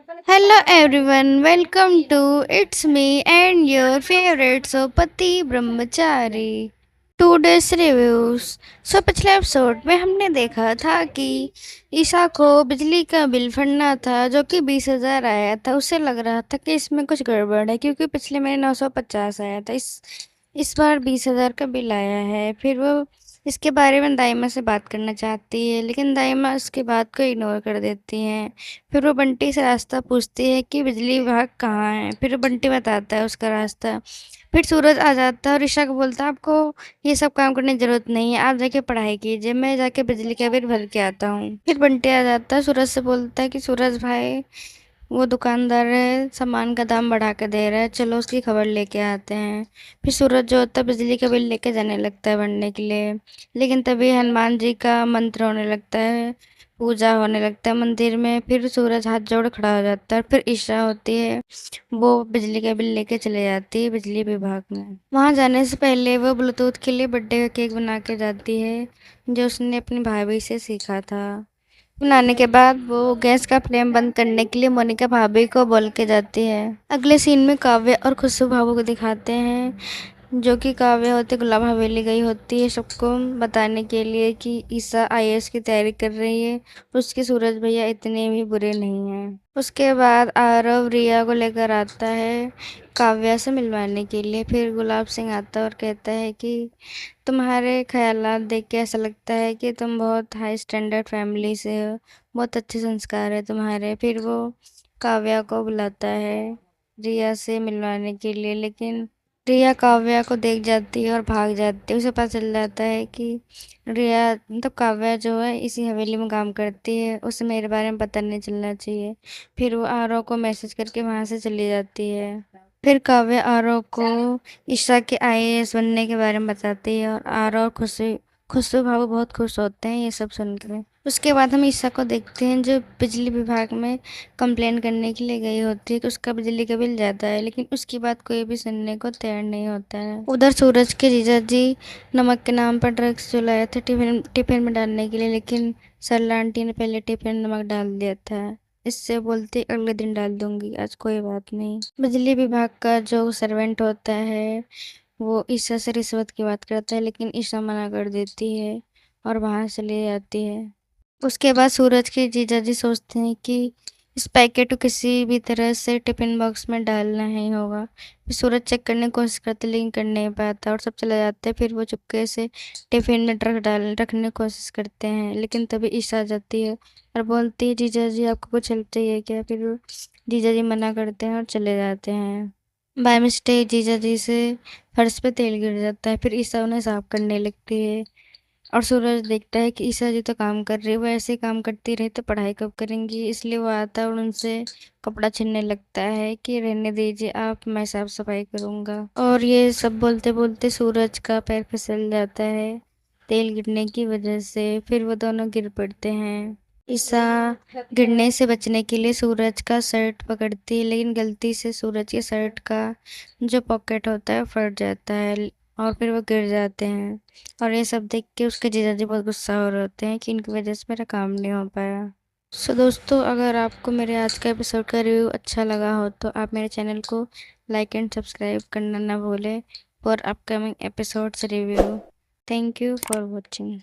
Hello everyone, welcome to It's Me and your favorite सोपति Brahmachari two days reviews. पिछले episode में हमने देखा था कि ईशा को बिजली का बिल फटना था जो कि 20,000 आया था। उसे लग रहा था कि इसमें कुछ गड़बड़ है क्योंकि पिछले महीने 950 आया था। इस बार 20,000 का बिल आया है। फिर वो इसके बारे में दाइमा से बात करना चाहती है लेकिन दाइमा उसकी बात को इग्नोर कर देती हैं। फिर वो बंटी से रास्ता पूछती है कि बिजली विभाग कहाँ है। फिर वो बंटी बताता है उसका रास्ता। फिर सूरज आ जाता है और ईशा को बोलता है आपको ये सब काम करने की जरूरत नहीं है, आप जाके पढ़ाई कीजिए, मैं जाके बिजली का बिल भर के आता हूँ। फिर बंटी आ जाता है, सूरज से बोलता है कि सूरज भाई वो दुकानदार है सामान का दाम बढ़ा के दे रहा है, चलो उसकी खबर लेके आते हैं। फिर सूरज जो होता है बिजली का बिल लेके जाने लगता है भरने के लिए। लेकिन तभी हनुमान जी का मंत्र होने लगता है, पूजा होने लगता है मंदिर में। फिर सूरज हाथ जोड़ खड़ा हो जाता है। फिर ईशा होती है, वो बिजली का बिल लेके चले जाती है बिजली विभाग में। वहाँ जाने से पहले वो ब्लूटूथ के लिए बर्थडे का केक बना के जाती है जो उसने अपनी भाभी से सीखा था। बनाने के बाद वो गैस का फ्लेम बंद करने के लिए मोनिका भाभी को बोल के जाती है। अगले सीन में काव्य और खुशबू भाभू को दिखाते हैं जो कि काव्य होते गुलाब हवेली गई होती है सबको बताने के लिए कि ईशा आईएएस की तैयारी कर रही है, उसके सूरज भैया इतने भी बुरे नहीं हैं। उसके बाद आरव रिया को लेकर आता है काव्या से मिलवाने के लिए। फिर गुलाब सिंह आता है और कहता है कि तुम्हारे ख्यालात देख के ऐसा लगता है कि तुम बहुत हाई स्टैंडर्ड फैमिली से हो, बहुत अच्छे संस्कार है तुम्हारे। फिर वो काव्या को बुलाता है रिया से मिलवाने के लिए लेकिन रिया काव्या को देख जाती है और भाग जाती है। उसे पता चल जाता है कि रिया मतलब काव्या जो है इसी हवेली में काम करती है, उसे मेरे बारे में पता नहीं चलना चाहिए। फिर वो आरव को मैसेज करके वहाँ से चली जाती है। फिर काव्या आरव को ईशा के आईएएस बनने के बारे में बताती है और आरव और खुशबू भाभू बहुत खुश होते हैं ये सब सुनकर। उसके बाद हम ईशा को देखते हैं जो बिजली विभाग में कंप्लेन करने के लिए गई होती है कि उसका बिजली का बिल ज़्यादा है, लेकिन उसकी बात कोई भी सुनने को तैयार नहीं होता है। उधर सूरज के जीजा जी नमक के नाम पर ड्रग्स जो लाए थे टिफिन टिफिन में डालने के लिए, लेकिन सरला आंटी ने पहले टिफिन में नमक डाल दिया था। इससे बोलती अगले दिन डाल दूंगी, आज कोई बात नहीं। बिजली विभाग का जो सर्वेंट होता है वो ईशा से रिश्वत की बात करता है लेकिन ईशा मना कर देती है और वहाँ चली जाती है। उसके बाद सूरज के जीजाजी सोचते हैं कि इस पैकेट को किसी भी तरह से टिफिन बॉक्स में डालना ही होगा। फिर सूरज चेक करने की कोशिश करते लेकिन कर नहीं पाता और सब चले जाते हैं। फिर वो चुपके से टिफिन में रखने की कोशिश करते हैं लेकिन तभी ईशा आ जाती है और बोलती है जीजाजी आपको कुछ हेल्प चाहिए क्या। फिर वो जीजाजी मना करते हैं और चले जाते हैं। बाय मिस्टेक जीजाजी से फर्श पे तेल गिर जाता है। फिर ईशा उन्हें साफ करने लगती है और सूरज देखता है कि ईशा जी तो काम कर रही है, वो ऐसे काम करती रही तो पढ़ाई कब करेंगी। इसलिए वो आता है और उनसे कपड़ा छीनने लगता है कि रहने दीजिए आप, मैं साफ सफाई करूँगा। और ये सब बोलते बोलते सूरज का पैर फिसल जाता है तेल गिरने की वजह से। फिर वो दोनों गिर पड़ते हैं। ईशा गिरने से बचने के लिए सूरज का शर्ट पकड़ती है लेकिन गलती से सूरज के शर्ट का जो पॉकेट होता है फट जाता है और फिर वो गिर जाते हैं। और ये सब देख के उसके जीजाजी बहुत गुस्सा हो रहे होते हैं कि इनकी वजह से मेरा काम नहीं हो पाया। दोस्तों, अगर आपको मेरे आज का एपिसोड का रिव्यू अच्छा लगा हो तो आप मेरे चैनल को लाइक एंड सब्सक्राइब करना ना भूलें for upcoming episodes review. Thank you for watching.